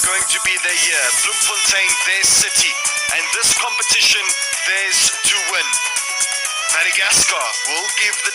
going to be their year. Bloemfontein, their city. And this competition, theirs to win. Madagáscar will give the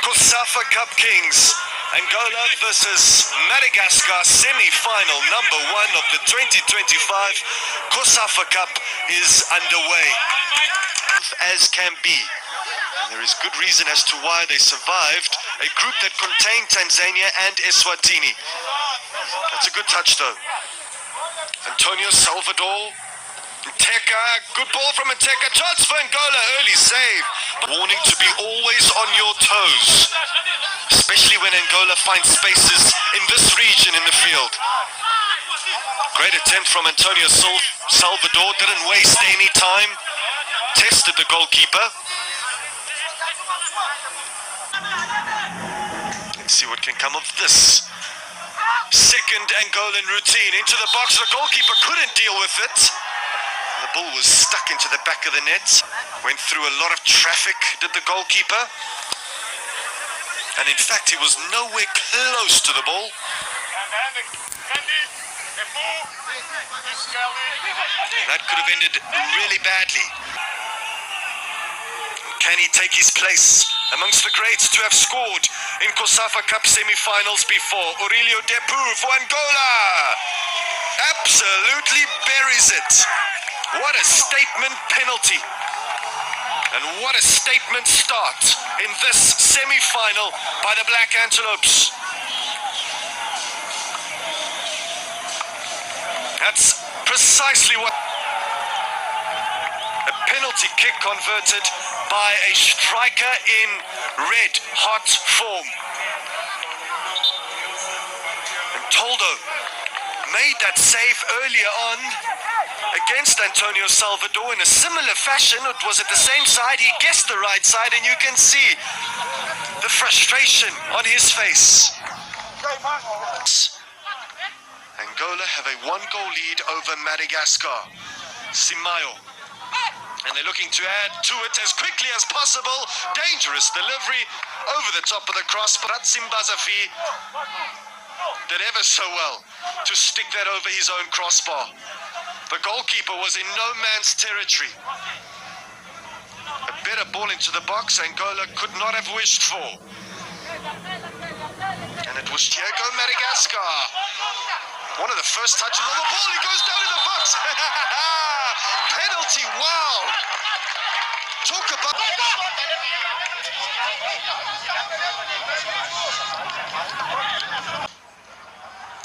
COSAFA Cup Kings. Angola versus Madagáscar, semi-final number 1 of the 2025 COSAFA Cup is underway. As can be. And there is good reason as to why they survived a group that contained Tanzania and Eswatini. That's a good touch though. Antonio Salvador. Teka, good ball from Teka, chance for Angola, early save. Warning to be always on your toes, especially when Angola finds spaces in this region in the field. Great attempt from Antonio Salvador, didn't waste any time, tested the goalkeeper. Let's see what can come of this. Second Angolan routine, into the box, the goalkeeper couldn't deal with it. The ball was stuck into the back of the net. Went through a lot of traffic, did the goalkeeper. And in fact, he was nowhere close to the ball. That could have ended really badly. Can he take his place amongst the greats to have scored in COSAFA Cup semi-finals before? Aurelio Depu for Angola. Absolutely buries it. What a statement penalty. And what a statement start in this semi-final by the Black Antelopes. That's precisely what... A penalty kick converted by a striker in red hot form. And Toldo made that save earlier on against Antonio Salvador in a similar fashion. It was at the same side, he guessed the right side, and you can see the frustration on his face. Angola have a 1-goal lead over Madagáscar. Simayo. And they're looking to add to it as quickly as possible. Dangerous delivery over the top of the cross. Simbazafi did ever so well to stick that over his own crossbar. The goalkeeper was in no man's territory. A better ball into the box Angola could not have wished for. And it was Diego Madagáscar. One of the first touches of the ball, he goes down in the box. Penalty, wow. Talk about...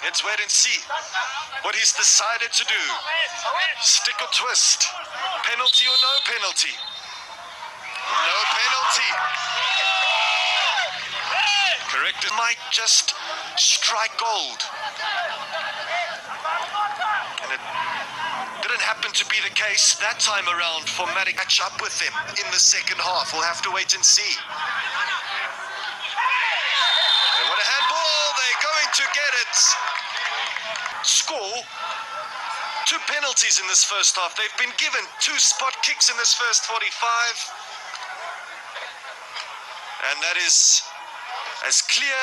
Let's wait and see what he's decided to do. Stick or twist. Penalty or no penalty? No penalty. Correct. It might just strike gold. And it didn't happen to be the case that time around for Madagáscar. Catch up with them in the second half. We'll have to wait and see. They want a handball. They're going to get it. Score 2 penalties in this first half. They've been given 2 spot kicks in this first 45. And that is as clear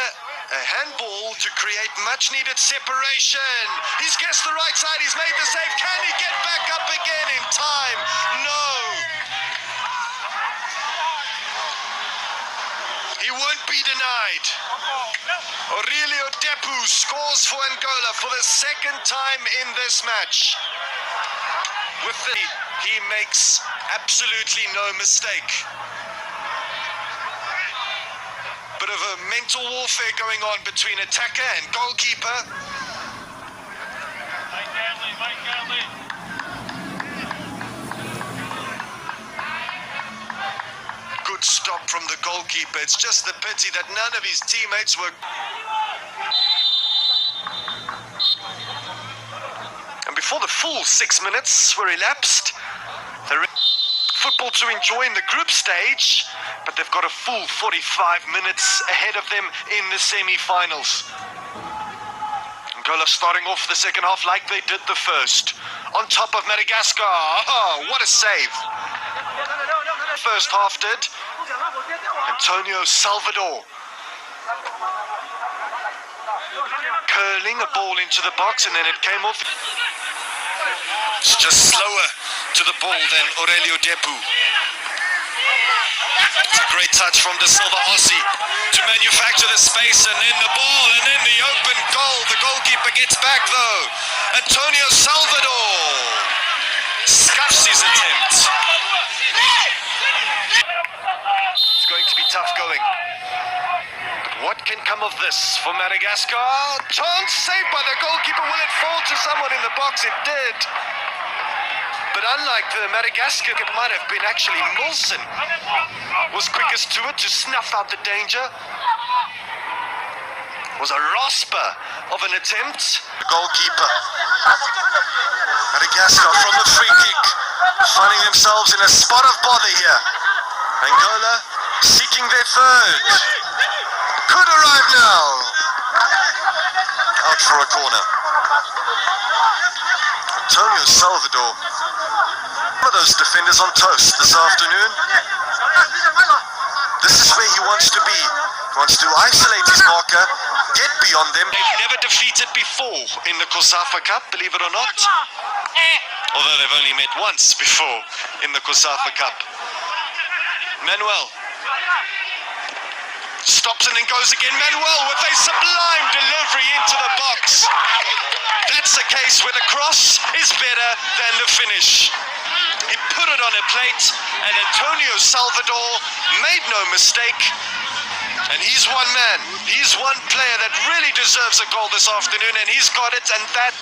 a handball to create much needed separation. He's guessed the right side, he's made the save. Can he get back up again in time? No. He won't be denied. Aurelio Depu scores for Angola for the second time in this match. He makes absolutely no mistake. Bit of a mental warfare going on between attacker and goalkeeper. Good stop from the goalkeeper. It's just the pity that none of his teammates were... before the full 6 minutes were elapsed. Football to enjoy in the group stage, but they've got a full 45 minutes ahead of them in the semi-finals. Angola starting off the second half like they did the first. On top of Madagáscar. Oh, what a save. First half did. Antonio Salvador. Curling a ball into the box and then it came off. It's just slower to the ball than Aurelio Depu. It's a great touch from De Silva Ossi to manufacture the space and then the ball and then the open goal. The goalkeeper gets back though. Antonio Salvador scuffs his attempt. It's going to be tough going. What can come of this for Madagáscar? Chance saved by the goalkeeper. Will it fall to someone in the box? It did. But unlike the Madagáscar, it might have been actually Molson was quickest to it to snuff out the danger. It was a rasper of an attempt. The goalkeeper. Madagáscar from the free kick, finding themselves in a spot of bother here. Angola seeking their third. Could arrive now. Out for a corner. Antonio Salvador. One of those defenders on toast this afternoon. This is where he wants to be. He wants to isolate his marker, get beyond them. They've never defeated before in the COSAFA Cup, believe it or not. Although they've only met once before in the COSAFA Cup. Manuel stops and then goes again. Manuel with a sublime delivery into the box. That's a case where the cross is better than the finish. He put it on a plate and Antonio Salvador made no mistake. And he's one man, he's one player that really deserves a goal this afternoon, and he's got it, and that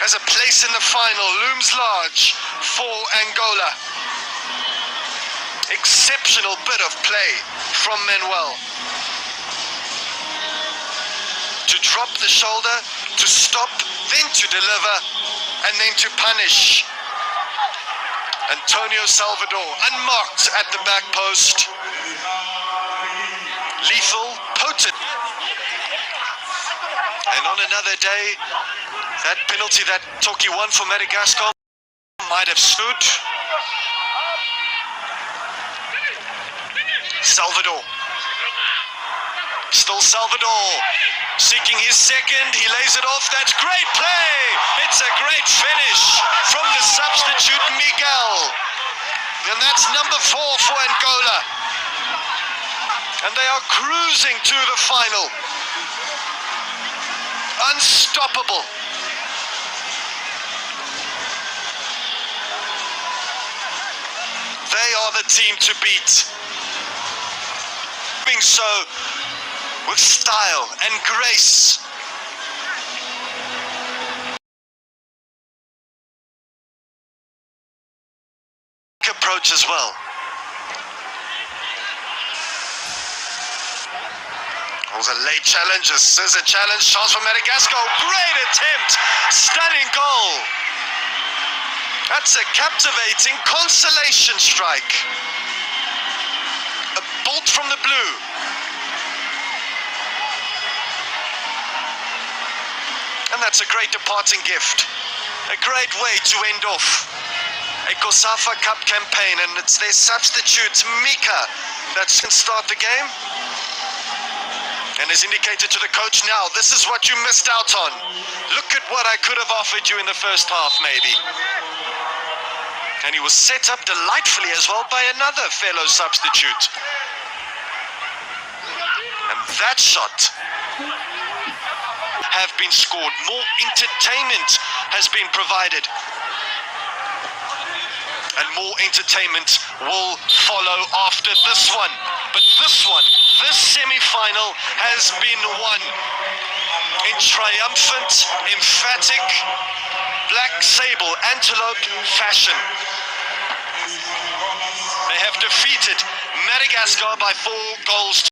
as a place in the final looms large for Angola. Exceptional bit of play from Manuel. To drop the shoulder, to stop, then to deliver, and then to punish. Antonio Salvador, unmarked at the back post. Lethal, potent. And on another day, that penalty that Toki won for Madagáscar might have stood. Salvador. Still Salvador. Seeking his second, he lays it off. That's great play. It's a great finish from the substitute Miguel. And that's number 4 for Angola. And they are cruising to the final. Unstoppable. They are the team to beat. Doing so with style and grace. Approach as well. It was a late challenge, a scissor challenge, chance for Madagáscar. Great attempt, stunning goal. That's a captivating consolation strike. A bolt from the blue. And that's a great departing gift. A great way to end off a COSAFA Cup campaign, and it's their substitute Mika that can start the game. And has indicated to the coach, now this is what you missed out on. Look at what I could have offered you in the first half, maybe. And he was set up delightfully as well by another fellow substitute. And that shot have been scored. More entertainment has been provided. And more entertainment will follow after this one. But this one, this semi-final has been won in triumphant, emphatic, black sable antelope fashion. They have defeated Madagáscar by 4 goals.